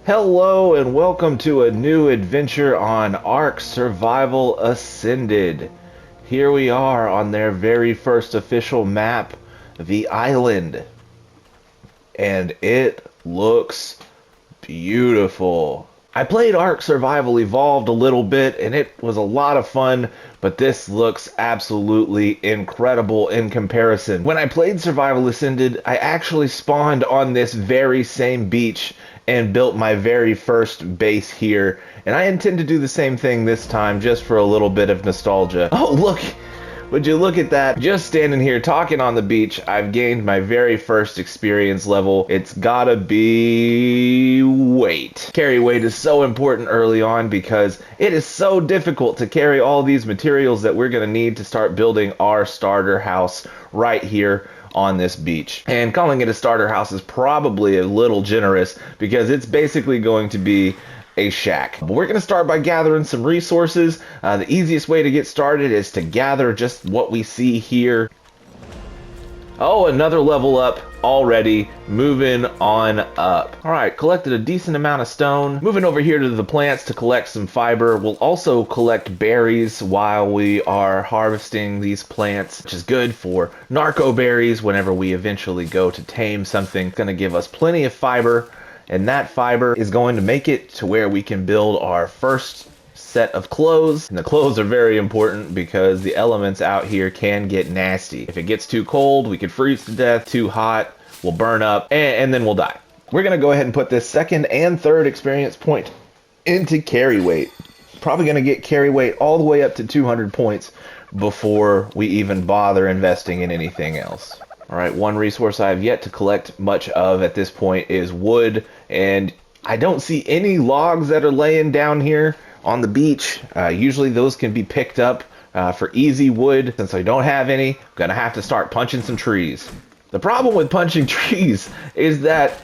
Hello and welcome to a new adventure on Ark Survival Ascended. Here we are on their very first official map, the island. And it looks beautiful. I played Ark Survival Evolved a little bit and it was a lot of fun, but this looks absolutely incredible in comparison. When I played Survival Ascended, I actually spawned on this very same beach and built my very first base here, and I intend to do the same thing this time just for a little bit of nostalgia. Oh look! Would you look at that? Just standing here talking on the beach, I've gained my very first experience level. It's gotta be weight. Carry weight is so important early on because it is so difficult to carry all these materials that we're gonna need to start building our starter house right here on this beach. And calling it a starter house is probably a little generous because it's basically going to be a shack. But we're going to start by gathering some resources. The easiest way to get started is to gather just what we see here. Oh, another level up already. Moving on up. Alright, collected a decent amount of stone. Moving over here to the plants to collect some fiber. We'll also collect berries while we are harvesting these plants, which is good for narco berries whenever we eventually go to tame something. It's going to give us plenty of fiber, and that fiber is going to make it to where we can build our first set of clothes. And the clothes are very important because the elements out here can get nasty. If it gets too cold, we could freeze to death. Too hot, we'll burn up, and then we'll die. We're gonna go ahead and put this second and third experience point into carry weight. Probably gonna get carry weight all the way up to 200 points before we even bother investing in anything else. Alright, one resource I have yet to collect much of at this point is wood, and I don't see any logs that are laying down here on the beach. Usually those can be picked up for easy wood. Since I don't have any, I'm gonna have to start punching some trees. The problem with punching trees is that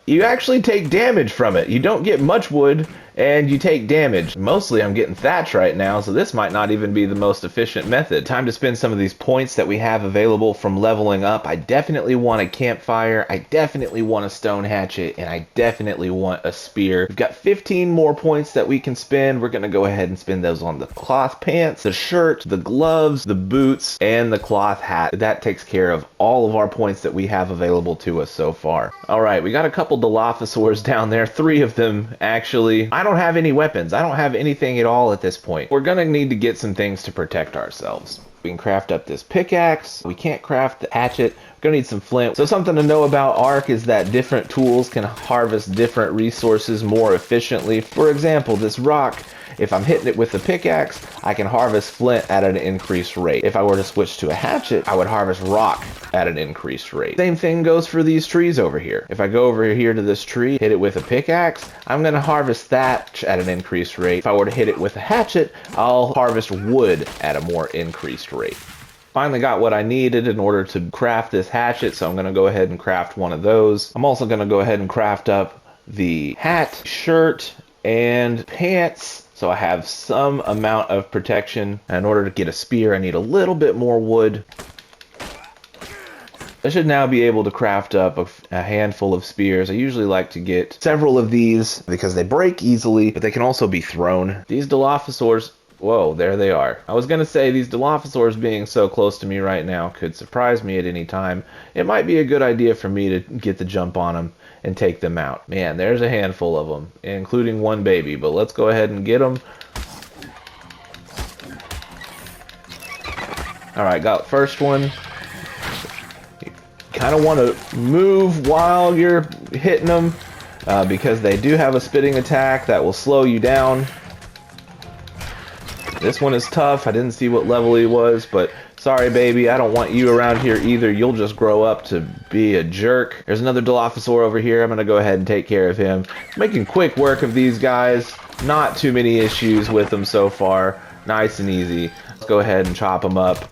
you actually take damage from it. You don't get much wood and you take damage. Mostly I'm getting thatch right now, so this might not even be the most efficient method. Time to spend some of these points that we have available from leveling up. I definitely want a campfire, I definitely want a stone hatchet, and I definitely want a spear. We've got 15 more points that we can spend. We're gonna go ahead and spend those on the cloth pants, the shirt, the gloves, the boots, and the cloth hat. That takes care of all of our points that we have available to us so far. Alright, we got a couple Dilophosaurs down there, 3 of them actually. I don't have any weapons. I don't have anything at all at this point. We're gonna need to get some things to protect ourselves. We can craft up this pickaxe. We can't craft the hatchet. We're gonna need some flint. So something to know about Ark is that different tools can harvest different resources more efficiently. For example, this rock, if I'm hitting it with the pickaxe, I can harvest flint at an increased rate. If I were to switch to a hatchet, I would harvest rock at an increased rate. Same thing goes for these trees over here. If I go over here to this tree, hit it with a pickaxe, I'm gonna harvest thatch at an increased rate. If I were to hit it with a hatchet, I'll harvest wood at a more increased rate. Finally got what I needed in order to craft this hatchet, so I'm gonna go ahead and craft one of those. I'm also gonna go ahead and craft up the hat, shirt, and pants, so I have some amount of protection. And in order to get a spear, I need a little bit more wood. I should now be able to craft up a handful of spears. I usually like to get several of these because they break easily, but they can also be thrown. These Dilophosaurs, whoa, there they are. I was gonna say these Dilophosaurs being so close to me right now could surprise me at any time. It might be a good idea for me to get the jump on them and take them out. Man, there's a handful of them, including one baby, but let's go ahead and get them. Alright, got first one. You kind of want to move while you're hitting them because they do have a spitting attack that will slow you down. This one is tough. I didn't see what level he was, but sorry, baby, I don't want you around here either. You'll just grow up to be a jerk. There's another Dilophosaur over here. I'm going to go ahead and take care of him. Making quick work of these guys. Not too many issues with them so far. Nice and easy. Let's go ahead and chop them up.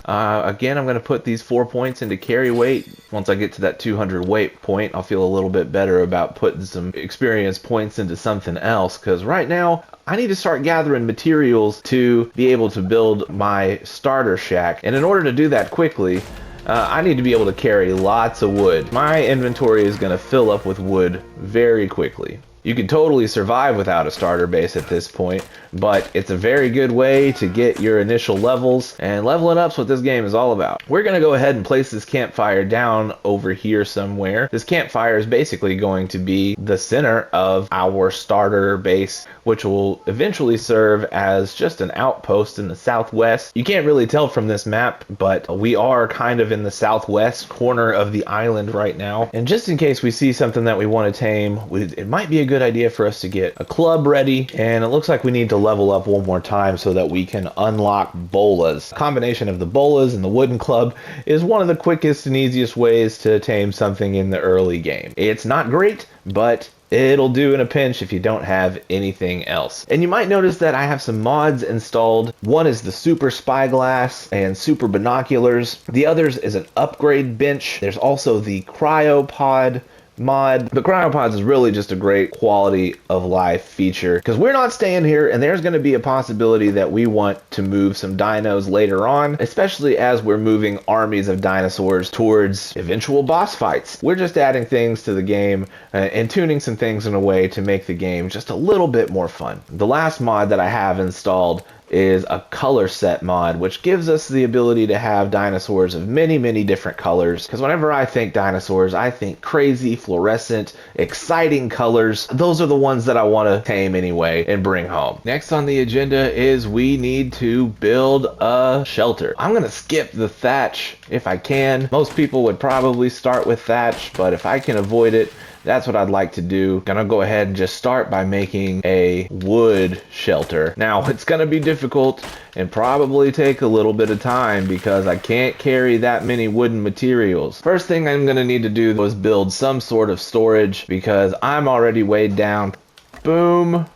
Again, I'm going to put these 4 points into carry weight. Once I get to that 200 weight point, I'll feel a little bit better about putting some experience points into something else, because right now I need to start gathering materials to be able to build my starter shack. And in order to do that quickly, I need to be able to carry lots of wood. My inventory is going to fill up with wood very quickly. You can totally survive without a starter base at this point, but it's a very good way to get your initial levels, and leveling up's what this game is all about. We're going to go ahead and place this campfire down over here somewhere. This campfire is basically going to be the center of our starter base, which will eventually serve as just an outpost in the southwest. You can't really tell from this map, but we are kind of in the southwest corner of the island right now. And just in case we see something that we want to tame, it might be a good idea for us to get a club ready, and it looks like we need to level up one more time so that we can unlock bolas. A combination of the bolas and the wooden club is one of the quickest and easiest ways to tame something in the early game. It's not great, but it'll do in a pinch if you don't have anything else. And you might notice that I have some mods installed. One is the super spyglass and super binoculars. The others is an upgrade bench. There's also the cryopod mod. The cryopods is really just a great quality of life feature because we're not staying here, and there's going to be a possibility that we want to move some dinos later on, especially as we're moving armies of dinosaurs towards eventual boss fights. We're just adding things to the game and tuning some things in a way to make the game just a little bit more fun. The last mod that I have installed is a color set mod, which gives us the ability to have dinosaurs of many different colors, because whenever I think dinosaurs, I think crazy, fluorescent, exciting colors. Those are the ones that I want to tame anyway and bring home. Next on the agenda is we need to build a shelter. I'm gonna skip the thatch if I can. Most people would probably start with thatch, but if I can avoid it, that's what I'd like to do. Gonna go ahead and just start by making a wood shelter. Now, it's gonna be difficult and probably take a little bit of time because I can't carry that many wooden materials. First thing I'm gonna need to do is build some sort of storage because I'm already weighed down. Boom.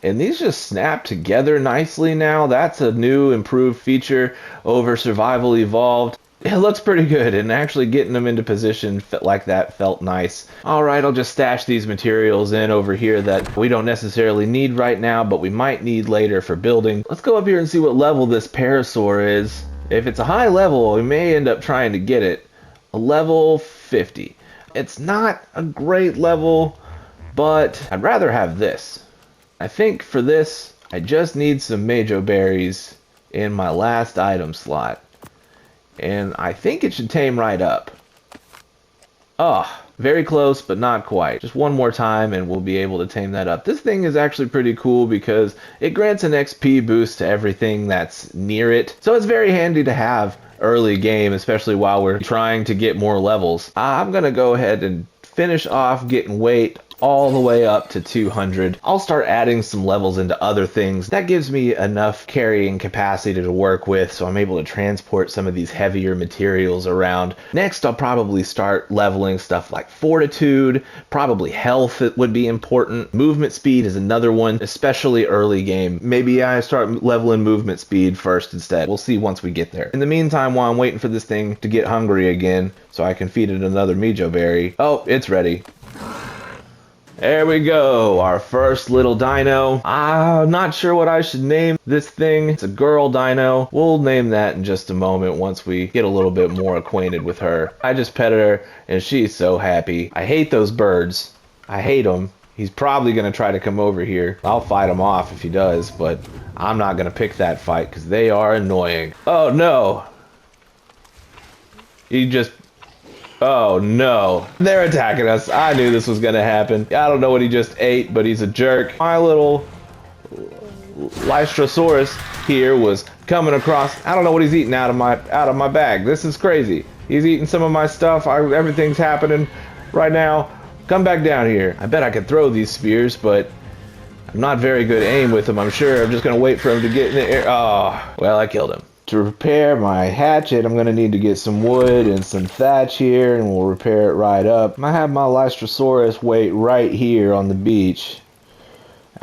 And these just snap together nicely now. That's a new improved feature over Survival Evolved. It looks pretty good, and actually getting them into position like that felt nice. Alright, I'll just stash these materials in over here that we don't necessarily need right now, but we might need later for building. Let's go up here and see what level this parasaur is. If it's a high level, we may end up trying to get it. A level 50. It's not a great level, but I'd rather have this. I think for this, I just need some Majo berries in my last item slot. And I think it should tame right up. Oh, very close, but not quite. Just one more time and we'll be able to tame that up. This thing is actually pretty cool because it grants an XP boost to everything that's near it. So it's very handy to have early game, especially while we're trying to get more levels. I'm going to go ahead and finish off getting weight all the way up to 200. I'll start adding some levels into other things. That gives me enough carrying capacity to work with, so I'm able to transport some of these heavier materials around. Next, I'll probably start leveling stuff like fortitude, probably health would be important. Movement speed is another one, especially early game. Maybe I start leveling movement speed first instead. We'll see once we get there. In the meantime, while I'm waiting for this thing to get hungry again, so I can feed it another Majo berry. Oh, it's ready. There we go, our first little dino. I'm not sure what I should name this thing. It's a girl dino. We'll name that in just a moment once we get a little bit more acquainted with her. I just petted her and she's so happy. I hate those birds. I hate them. He's probably gonna try to come over here. I'll fight him off if he does, but I'm not gonna pick that fight because they are annoying. Oh no. Oh no, they're attacking us. I knew this was gonna happen. I don't know what he just ate, but he's a jerk. My little Lystrosaurus here was coming across. I don't know what he's eating out of my bag. This is crazy. He's eating some of my stuff. Everything's happening right now. Come back down here. I bet I could throw these spears, but I'm not very good aim with them, I'm sure. I'm just gonna wait for him to get in the air. Oh, well, I killed him. To repair my hatchet, I'm going to need to get some wood and some thatch here, and we'll repair it right up. I have my Lystrosaurus wait right here on the beach,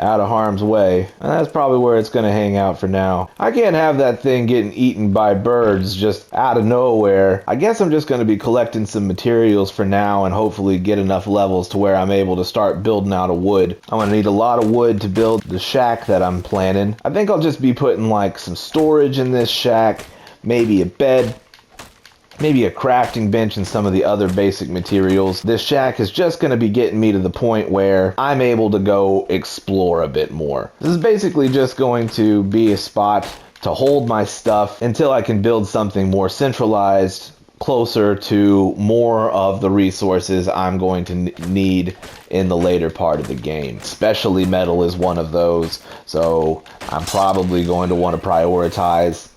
out of harm's way. And that's probably where it's going to hang out for now. I can't have that thing getting eaten by birds just out of nowhere. I guess I'm just going to be collecting some materials for now and hopefully get enough levels to where I'm able to start building out of wood. I'm going to need a lot of wood to build the shack that I'm planning. I think I'll just be putting like some storage in this shack, maybe a bed, maybe a crafting bench and some of the other basic materials, this shack is just going to be getting me to the point where I'm able to go explore a bit more. This is basically just going to be a spot to hold my stuff until I can build something more centralized, closer to more of the resources I'm going to need in the later part of the game. Especially metal is one of those, so I'm probably going to want to prioritize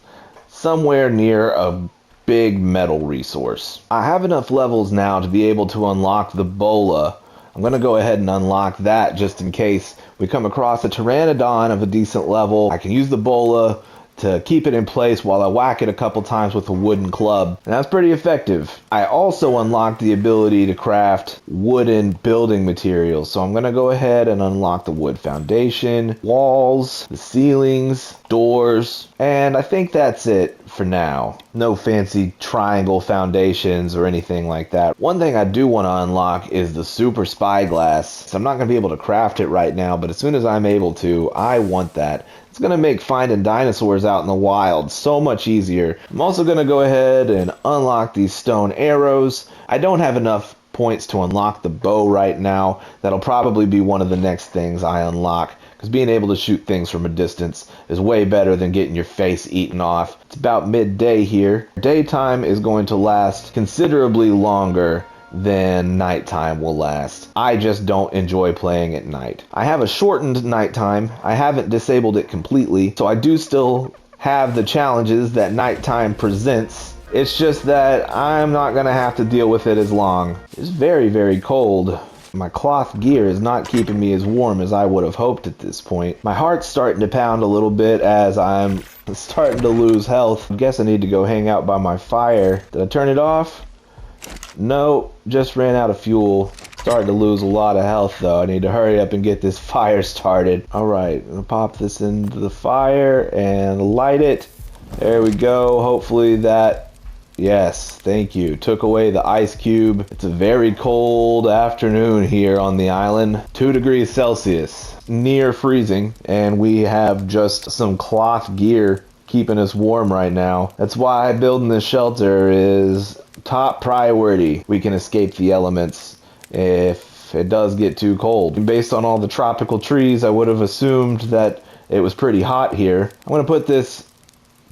somewhere near a big metal resource. I have enough levels now to be able to unlock the bola. I'm going to go ahead and unlock that just in case we come across a pteranodon of a decent level. I can use the bola to keep it in place while I whack it a couple times with a wooden club. And that's pretty effective. I also unlocked the ability to craft wooden building materials. So I'm going to go ahead and unlock the wood foundation, walls, the ceilings, doors, and I think that's it for now. No fancy triangle foundations or anything like that. One thing I do want to unlock is the super spyglass. So I'm not going to be able to craft it right now, but as soon as I'm able to, I want that. It's going to make finding dinosaurs out in the wild so much easier. I'm also going to go ahead and unlock these stone arrows. I don't have enough points to unlock the bow right now. That'll probably be one of the next things I unlock, because being able to shoot things from a distance is way better than getting your face eaten off. It's about midday here. Daytime is going to last considerably longer than nighttime will last. I just don't enjoy playing at night. I have a shortened nighttime. I haven't disabled it completely, so I do still have the challenges that nighttime presents. It's just that I'm not gonna have to deal with it as long. It's very, very cold. My cloth gear is not keeping me as warm as I would have hoped at this point. My heart's starting to pound a little bit as I'm starting to lose health. I guess I need to go hang out by my fire. Did I turn it off? No, just ran out of fuel. Starting to lose a lot of health though. I need to hurry up and get this fire started. Alright, I'm gonna pop this into the fire and light it. There we go. Hopefully that, yes, thank you, took away the ice cube. It's a very cold afternoon here on the island. 2 degrees Celsius, near freezing, and we have just some cloth gear keeping us warm right now. That's why building this shelter is top priority. We can escape the elements if it does get too cold. Based on all the tropical trees, I would have assumed that it was pretty hot here. I'm going to put this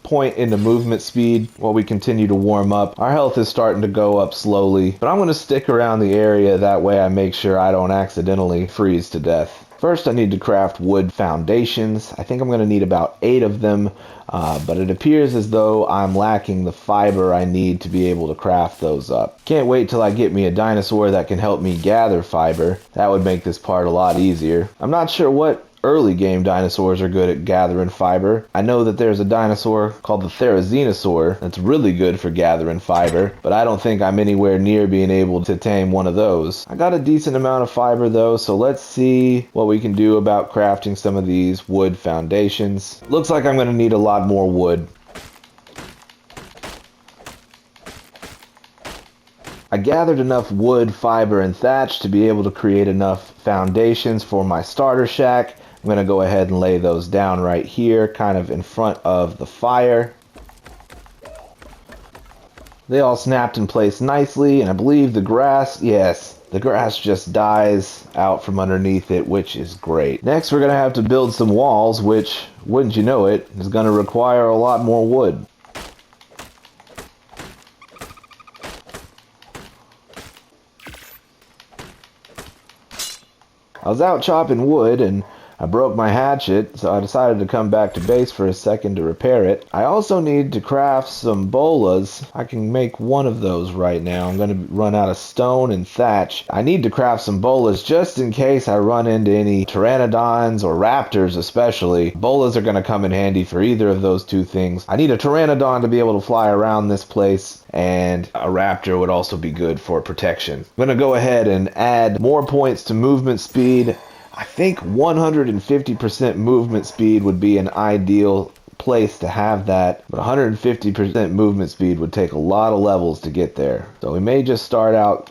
point into movement speed while we continue to warm up. Our health is starting to go up slowly, but I'm going to stick around the area, that way I make sure I don't accidentally freeze to death. First, I need to craft wood foundations. I think I'm going to need about 8 of them, but it appears as though I'm lacking the fiber I need to be able to craft those up. Can't wait till I get me a dinosaur that can help me gather fiber. That would make this part a lot easier. I'm not sure what early game dinosaurs are good at gathering fiber. I know that there's a dinosaur called the therizinosaur that's really good for gathering fiber, but I don't think I'm anywhere near being able to tame one of those. I got a decent amount of fiber though, so let's see what we can do about crafting some of these wood foundations. Looks like I'm going to need a lot more wood. I gathered enough wood, fiber, and thatch to be able to create enough foundations for my starter shack. I'm going to go ahead and lay those down right here, kind of in front of the fire. They all snapped in place nicely, and I believe the grass, yes, the grass just dies out from underneath it, which is great. Next, we're going to have to build some walls, which, wouldn't you know it, is going to require a lot more wood. I was out chopping wood and I broke my hatchet, so I decided to come back to base for a second to repair it. I also need to craft some bolas. I can make one of those right now. I'm going to run out of stone and thatch. I need to craft some bolas just in case I run into any pteranodons or raptors especially. Bolas are going to come in handy for either of those two things. I need a pteranodon to be able to fly around this place, and a raptor would also be good for protection. I'm going to go ahead and add more points to movement speed. I think 150% movement speed would be an ideal place to have that, but 150% movement speed would take a lot of levels to get there. So we may just start out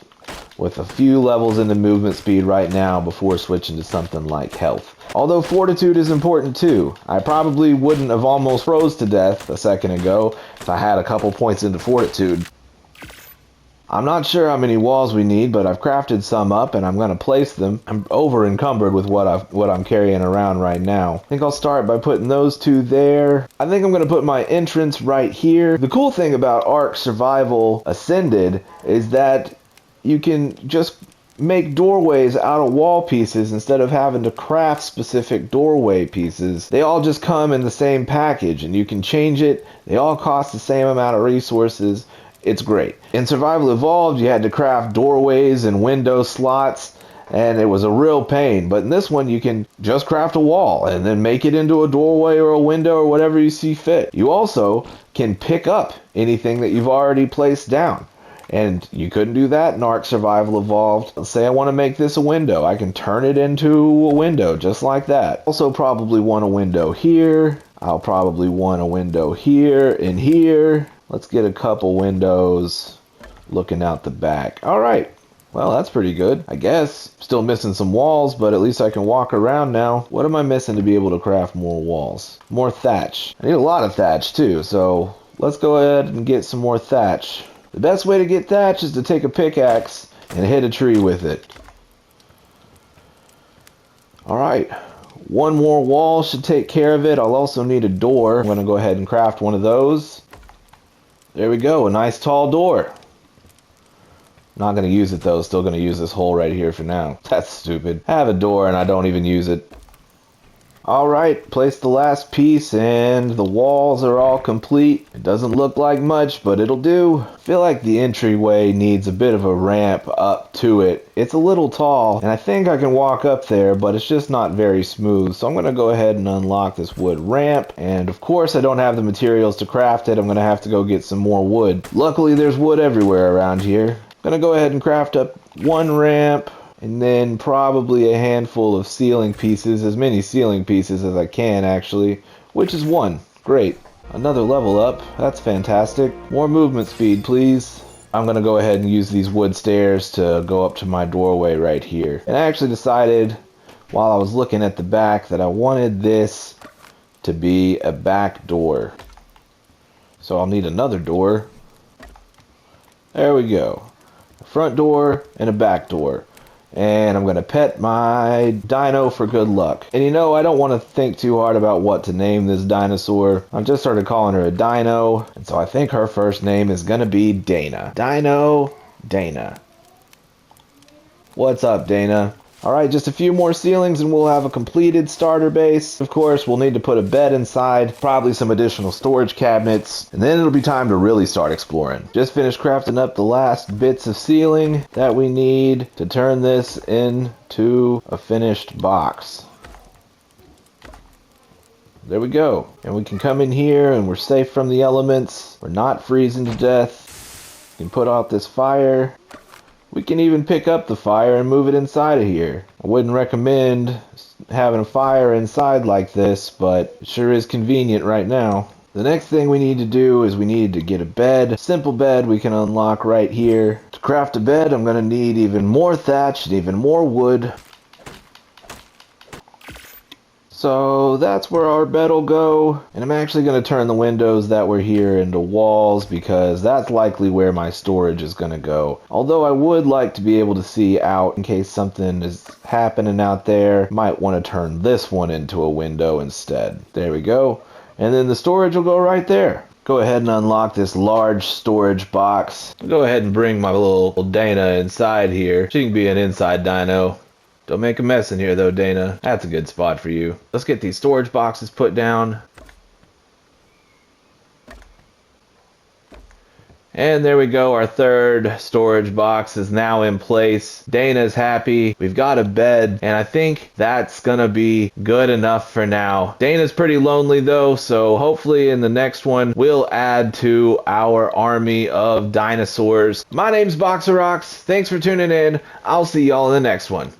with a few levels in the movement speed right now before switching to something like health. Although fortitude is important too. I probably wouldn't have almost froze to death a second ago if I had a couple points into fortitude. I'm not sure how many walls we need, but I've crafted some up and I'm going to place them. I'm over encumbered with what I'm carrying around right now. I think I'll start by putting those two there. I think I'm going to put my entrance right here. The cool thing about Ark Survival Ascended is that you can just make doorways out of wall pieces instead of having to craft specific doorway pieces. They all just come in the same package and you can change it. They all cost the same amount of resources. It's great. In Survival Evolved, you had to craft doorways and window slots, and it was a real pain. But in this one, you can just craft a wall and then make it into a doorway or a window or whatever you see fit. You also can pick up anything that you've already placed down. And you couldn't do that in Ark Survival Evolved. Let's say I want to make this a window. I can turn it into a window just like that. Also probably want a window here. I'll probably want a window here and here. Let's get a couple windows looking out the back. All right. Well, that's pretty good, I guess. Still missing some walls, but at least I can walk around now. What am I missing to be able to craft more walls? More thatch. I need a lot of thatch too, so let's go ahead and get some more thatch. The best way to get thatch is to take a pickaxe and hit a tree with it. Alright, one more wall should take care of it. I'll also need a door. I'm going to go ahead and craft one of those. There we go, a nice tall door. Not going to use it though, still going to use this hole right here for now. That's stupid. I have a door and I don't even use it. Alright, place the last piece and the walls are all complete. It doesn't look like much, but it'll do. I feel like the entryway needs a bit of a ramp up to it. It's a little tall, and I think I can walk up there, but it's just not very smooth. So I'm going to go ahead and unlock this wood ramp. And of course, I don't have the materials to craft it. I'm going to have to go get some more wood. Luckily, there's wood everywhere around here. I'm going to go ahead and craft up one ramp. And then probably a handful of ceiling pieces, as many ceiling pieces as I can actually, which is one. Great. Another level up. That's fantastic. More movement speed, please. I'm going to go ahead and use these wood stairs to go up to my doorway right here. And I actually decided while I was looking at the back that I wanted this to be a back door. So I'll need another door. There we go. A front door and a back door. And I'm going to pet my dino for good luck. And you know, I don't want to think too hard about what to name this dinosaur. I've just started calling her a dino. And so I think her first name is going to be Dana. Dino Dana. What's up, Dana? Alright, just a few more ceilings and we'll have a completed starter base. Of course, we'll need to put a bed inside, probably some additional storage cabinets, and then it'll be time to really start exploring. Just finished crafting up the last bits of ceiling that we need to turn this into a finished box. There we go. And we can come in here and we're safe from the elements. We're not freezing to death. We can put out this fire. We can even pick up the fire and move it inside of here. I wouldn't recommend having a fire inside like this, but it sure is convenient right now. The next thing we need to do is we need to get a bed. A simple bed we can unlock right here. To craft a bed, I'm going to need even more thatch and even more wood. So that's where our bed will go. And I'm actually going to turn the windows that were here into walls because that's likely where my storage is going to go. Although I would like to be able to see out in case something is happening out there. Might want to turn this one into a window instead. There we go. And then the storage will go right there. Go ahead and unlock this large storage box. I'll go ahead and bring my little Dana inside here. She can be an inside dino. Don't make a mess in here though, Dana. That's a good spot for you. Let's get these storage boxes put down. And there we go, our third storage box is now in place. Dana's happy. We've got a bed, and I think that's gonna be good enough for now. Dana's pretty lonely though, so hopefully in the next one, we'll add to our army of dinosaurs. My name's Boxer Rocks. Thanks for tuning in. I'll see y'all in the next one.